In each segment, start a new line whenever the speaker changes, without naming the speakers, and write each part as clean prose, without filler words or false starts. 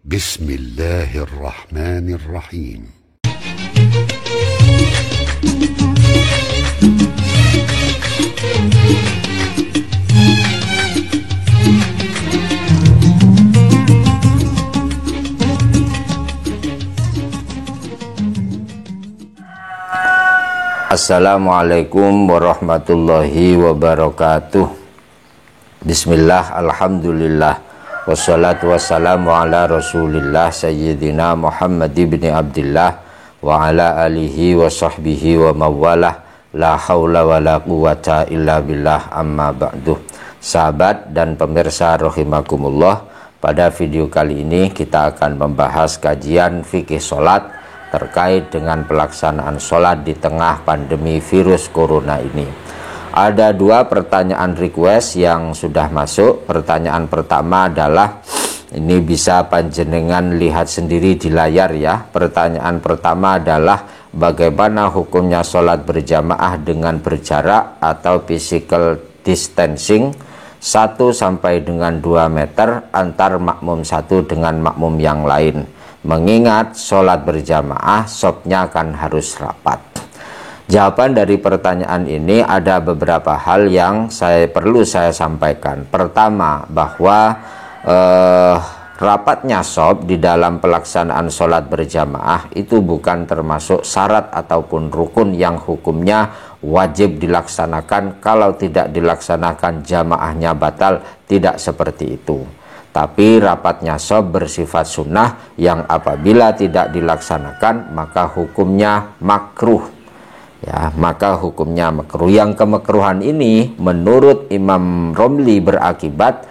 بسم الله الرحمن الرحيم.
Assalamualaikum warahmatullahi wabarakatuh. Bismillah, alhamdulillah, wassalatu wassalamu ala rasulillah sayyidina Muhammad ibn Abdillah wa ala alihi wa sahbihi wa mawalah, la hawla wa la quwata illa billah, amma ba'du. Sahabat dan pemirsa rahimakumullah, pada video kali ini kita akan membahas kajian fikih sholat terkait dengan pelaksanaan sholat di tengah pandemi virus corona ini. Ada dua pertanyaan request yang sudah masuk. Pertanyaan pertama adalah, ini bisa panjenengan lihat sendiri di layar ya. Pertanyaan pertama adalah, bagaimana hukumnya sholat berjamaah dengan berjarak atau physical distancing 1 sampai dengan 2 meter antar makmum satu dengan makmum yang lain, mengingat sholat berjamaah sopnya kan harus rapat. Jawaban dari pertanyaan ini, ada beberapa hal yang perlu saya sampaikan. Pertama, bahwa rapatnya sop di dalam pelaksanaan sholat berjamaah itu bukan termasuk syarat ataupun rukun yang hukumnya wajib dilaksanakan. Kalau tidak dilaksanakan jamaahnya batal, tidak seperti itu. Tapi rapatnya sop bersifat sunnah yang apabila tidak dilaksanakan maka hukumnya makruh. Ya, maka hukumnya makruh. Yang kemakruhan ini menurut Imam Romli berakibat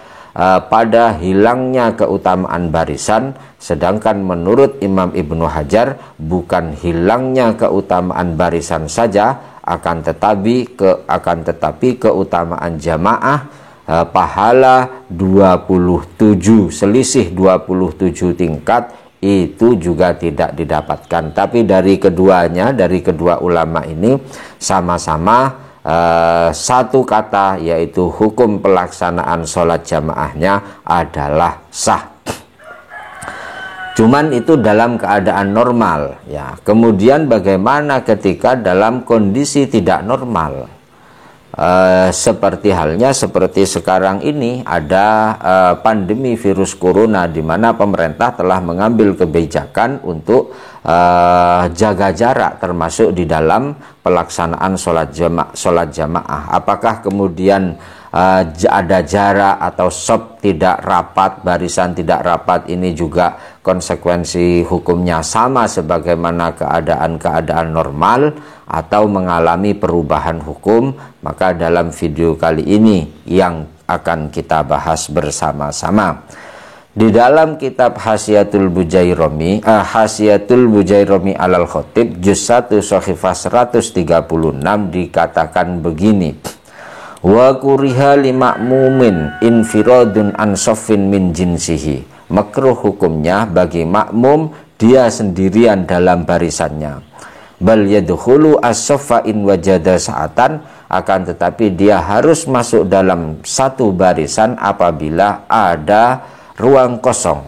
pada hilangnya keutamaan barisan, sedangkan menurut Imam Ibnu Hajar bukan hilangnya keutamaan barisan saja, akan tetapi keutamaan jamaah, pahala 27, selisih 27 tingkat itu juga tidak didapatkan. Tapi dari keduanya, dari kedua ulama ini sama-sama satu kata, yaitu hukum pelaksanaan sholat jamaahnya adalah sah. Cuman itu dalam keadaan normal ya. Kemudian bagaimana ketika dalam kondisi tidak normal? Seperti halnya seperti sekarang ini ada pandemi virus corona, di mana pemerintah telah mengambil kebijakan untuk jaga jarak termasuk di dalam pelaksanaan sholat jamaah. Apakah kemudian ada jarak atau sop tidak rapat, barisan tidak rapat, ini juga konsekuensi hukumnya sama sebagaimana keadaan normal atau mengalami perubahan hukum? Maka dalam video kali ini yang akan kita bahas bersama-sama. Di dalam kitab Hasyiatul Bujairromi, alal Khotib juz 1 Shahifah 136 dikatakan begini: wa kuriha lima'mumin infiradun an soffin min jinsihi. Makruh hukumnya bagi makmum dia sendirian dalam barisannya. Bal yadkhulu as-soffa in wajada sa'atan, akan tetapi dia harus masuk dalam satu barisan apabila ada ruang kosong.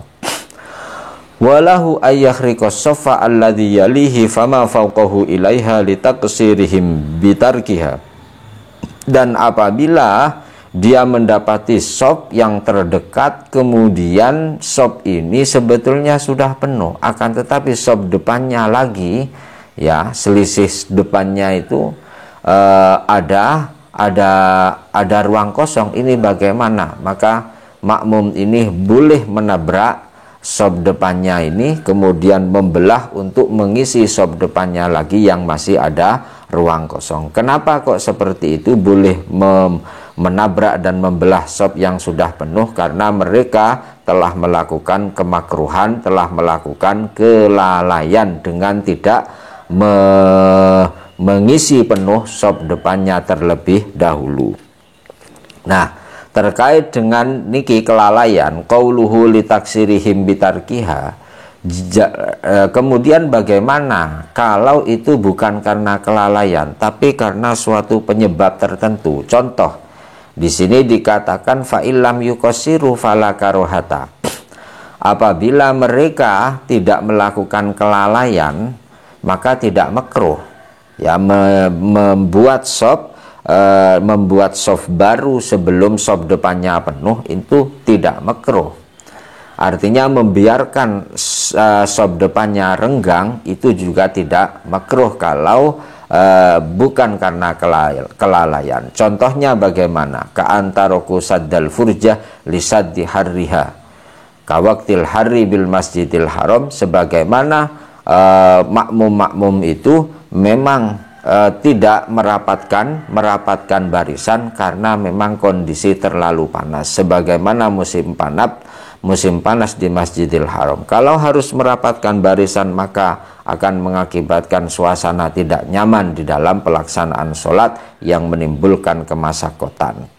Walahu ayyahriqas soffa alladhi yalihi fama fawqahu ilaiha litaqsirihim bitarkiha. Dan apabila dia mendapati sop yang terdekat, kemudian sop ini sebetulnya sudah penuh, akan tetapi sop depannya lagi, ya, selisih depannya itu ada ruang kosong, ini bagaimana? Maka makmum ini boleh menabrak sop depannya ini, kemudian membelah untuk mengisi sop depannya lagi yang masih ada ruang kosong. Kenapa kok seperti itu boleh menabrak dan membelah sop yang sudah penuh? Karena mereka telah melakukan kemakruhan, telah melakukan kelalaian dengan tidak mengisi penuh sop depannya terlebih dahulu. Nah, terkait dengan niki kelalaian, qauluhu litaksirihim bitarkiha, kemudian bagaimana kalau itu bukan karena kelalaian tapi karena suatu penyebab tertentu? Contoh, di sini dikatakan fa illam yuqassiru fala karohata. apabila mereka tidak melakukan kelalaian maka tidak makruh. Ya, membuat shaf baru sebelum shaf depannya penuh itu tidak makruh. Artinya membiarkan shaf depannya renggang itu juga tidak makruh kalau bukan karena kelalaian. Contohnya bagaimana? Ka'antaroku saddal furjah lisaddi harriha kawaktil harri bil masjidil haram, sebagaimana makmum itu memang tidak merapatkan barisan karena memang kondisi terlalu panas, sebagaimana musim panas di Masjidil Haram. Kalau harus merapatkan barisan maka akan mengakibatkan suasana tidak nyaman di dalam pelaksanaan sholat yang menimbulkan kemasakotan.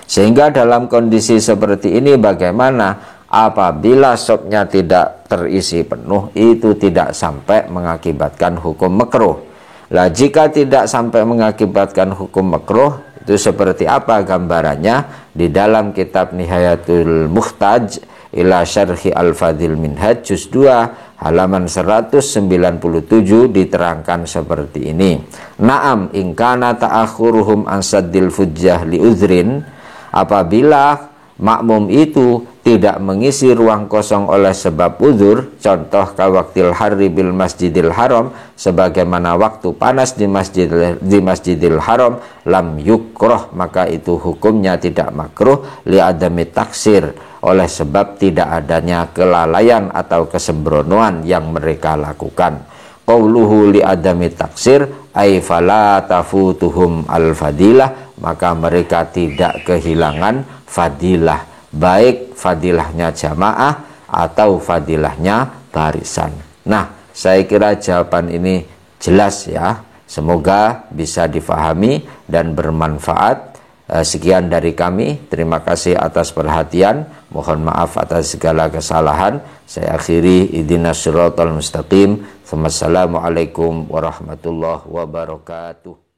Sehingga dalam kondisi seperti ini bagaimana? Apabila shafnya tidak terisi penuh itu tidak sampai mengakibatkan hukum makruh. Lah jika tidak sampai mengakibatkan hukum makruh, itu seperti apa gambarannya? Di dalam kitab Nihayatul Muhtaj ila Syarhi Al-Fadil Minhaj juz 2 halaman 197 diterangkan seperti ini. Naam ingkana ta'akhuruhum ansaddil fujjah li uzrin, apabila makmum itu tidak mengisi ruang kosong oleh sebab uzur, contoh kawaktil harri bil masjidil haram, sebagaimana waktu panas di masjidil haram, lam yukroh, maka itu hukumnya tidak makruh, li adami taksir, oleh sebab tidak adanya kelalaian atau kesembronoan yang mereka lakukan. Qauluhu li adami taksir ay fala tafutuhum al fadilah, maka mereka tidak kehilangan fadilah, baik fadilahnya jamaah atau fadilahnya barisan. Nah, saya kira jawaban ini jelas ya. Semoga bisa difahami dan bermanfaat. Sekian dari kami. Terima kasih atas perhatian. Mohon maaf atas segala kesalahan. Saya akhiri ihdinas siratal mustaqim. Wassalamualaikum warahmatullahi wabarakatuh.